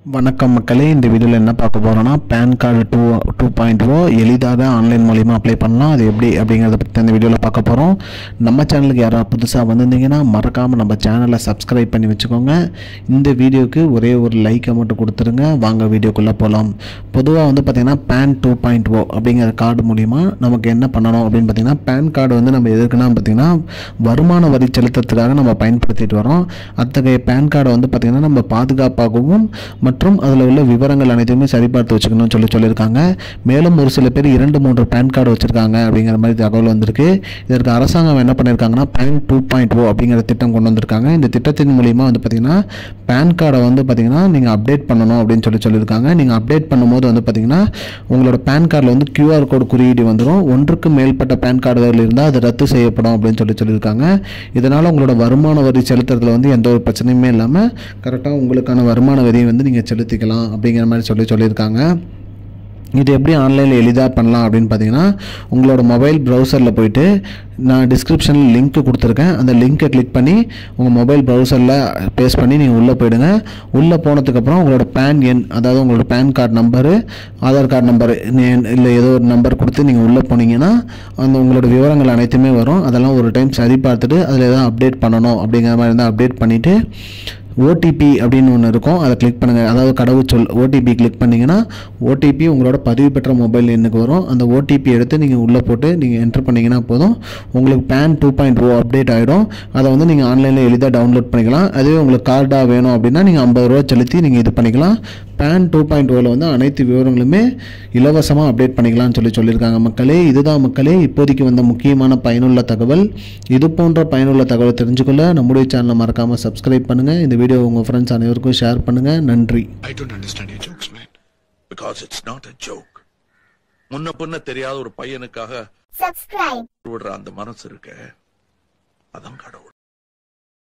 வணக்கம் மக்களே, இந்த வீடியோவில் என்ன பார்க்க போகிறோன்னா பேன் கார்டு 2.0 எளிதாக ஆன்லைன் மூலிமா அப்ளை பண்ணலாம். அது எப்படி அப்படிங்கிறத பற்றி இந்த வீடியோவில் பார்க்க போகிறோம். நம்ம சேனலுக்கு யாராவது புதுசாக வந்திருந்தீங்கன்னா மறக்காமல் நம்ம சேனலை சப்ஸ்கிரைப் பண்ணி வச்சுக்கோங்க. இந்த வீடியோவுக்கு ஒரே ஒரு லைக்கை மட்டும் கொடுத்துருங்க. வாங்க வீடியோக்குள்ளே போகலாம். பொதுவாக பார்த்திங்கன்னா பேன் 2.0 அப்படிங்கிற கார்டு மூலிமா நமக்கு என்ன பண்ணணும் அப்படின்னு பார்த்திங்கன்னா, பேன் கார்டு நம்ம எதுக்குன்னா பார்த்திங்கன்னா வருமான வரி செலுத்துறதுக்காக நம்ம பயன்படுத்திட்டு வரோம். அத்தகைய பேன் கார்டை பார்த்திங்கன்னா நம்ம பாதுகாப்பாகவும் மற்றும் அதில் உள்ள விவரங்கள் அனைத்துமே சரிபார்த்து வச்சுக்கணும்னு சொல்லியிருக்காங்க. மேலும் ஒரு சில பேர் 2-3 பேன் கார்டு வச்சுருக்காங்க அப்படிங்கிற மாதிரி தகவல் வந்திருக்கு. இதற்கு அரசாங்கம் என்ன பண்ணியிருக்காங்கன்னா பேன் 2.0 அப்படிங்கிற திட்டம் கொண்டு வந்திருக்காங்க. இந்த திட்டத்தின் மூலிமா பார்த்திங்கன்னா பேன் கார்டை பார்த்திங்கன்னா நீங்கள் அப்டேட் பண்ணணும் அப்படின்னு சொல்லியிருக்காங்க. நீங்கள் அப்டேட் பண்ணும்போது பார்த்திங்கன்னா உங்களோட பேன் கார்டில் QR கோடு குறியீடு வந்துடும். ஒன்றுக்கு மேற்பட்ட பேன் கார்டுகள் இருந்தால் அது ரத்து செய்யப்படும் அப்படின்னு சொல்லியிருக்காங்க. இதனால் உங்களோட வருமான வரி செலுத்துறதுல எந்த ஒரு பிரச்சனையுமே இல்லாமல் கரெக்டாக உங்களுக்கான வருமான வரியை நீங்கள் செலுத்திக்கலாம் அப்படிங்கிற மாதிரி சொல்லியிருக்காங்க. இது எப்படி ஆன்லைனில் எளிதாக பண்ணலாம் அப்படின்னு பார்த்தீங்கன்னா, உங்களோட மொபைல் ப்ரௌசரில் போயிட்டு நான் டிஸ்கிரிப்ஷனில் லிங்க் கொடுத்துருக்கேன். அந்த லிங்க்கை கிளிக் பண்ணி உங்கள் மொபைல் ப்ரௌசரில் பேஸ்ட் பண்ணி நீங்கள் உள்ளே போயிடுங்க. உள்ளே போனதுக்கப்புறம் உங்களோட பேன் எண், அதாவது உங்களோட PAN card number, Aadhaar card number இல்லை ஏதோ ஒரு நம்பர் கொடுத்து நீங்கள் உள்ளே போனீங்கன்னா உங்களோட விவரங்கள் அனைத்துமே வரும். அதெல்லாம் ஒரு டைம் சரி பார்த்துட்டு அதில் எதாவது அப்டேட் பண்ணணும் அப்படிங்கிற மாதிரி இருந்தால் அப்டேட் பண்ணிவிட்டு ஓடிபி அப்படின்னு ஒன்று இருக்கும், அதை கிளிக் பண்ணுங்கள். அதாவது கடவுச்சொல் ஓடிபி கிளிக் பண்ணிங்கன்னா ஓடிபி உங்களோட பதிவு பெற்ற மொபைல் எண்ணுக்கு வரும். அந்த ஓடிபி எடுத்து நீங்கள் உள்ளே போட்டு நீங்கள் என்ட்ரு பண்ணிங்கன்னா போதும், உங்களுக்கு பேன் 2.0 அப்டேட் ஆகிடும். அதை நீங்கள் ஆன்லைனில் எளிதாக டவுன்லோட் பண்ணிக்கலாம். அதுவே உங்களுக்கு கார்டாக வேணும் அப்படின்னா நீங்கள் 50 ரூபா செலுத்தி நீங்கள் இது பண்ணிக்கலாம். பேன் 2.0ல் அனைத்து விவரங்களுமே இலவசமாக அப்டேட் பண்ணிக்கலாம்னு சொல்லியிருக்காங்க. மக்களே, இதுதான் மக்களே இப்போதைக்கு வந்த முக்கியமான பயனுள்ள தகவல். இது போன்ற பயனுள்ள தகவலை தெரிஞ்சுக்கொள்ள நம்முடைய சேனலை மறக்காமல் சப்ஸ்கிரைப் பண்ணுங்கள். இந்த வீடியோ உங்கள் ஃப்ரெண்ட்ஸ் அனைவருக்கும் ஷேர் பண்ணுங்கள். நன்றி. I don't understand your jokes, man. Because it's not a joke. முன்ன பின்ன தெரியாத ஒரு பையனுக்காக subscribe விடுற அந்த மனசு இருக்க, அதான் கடவுள்.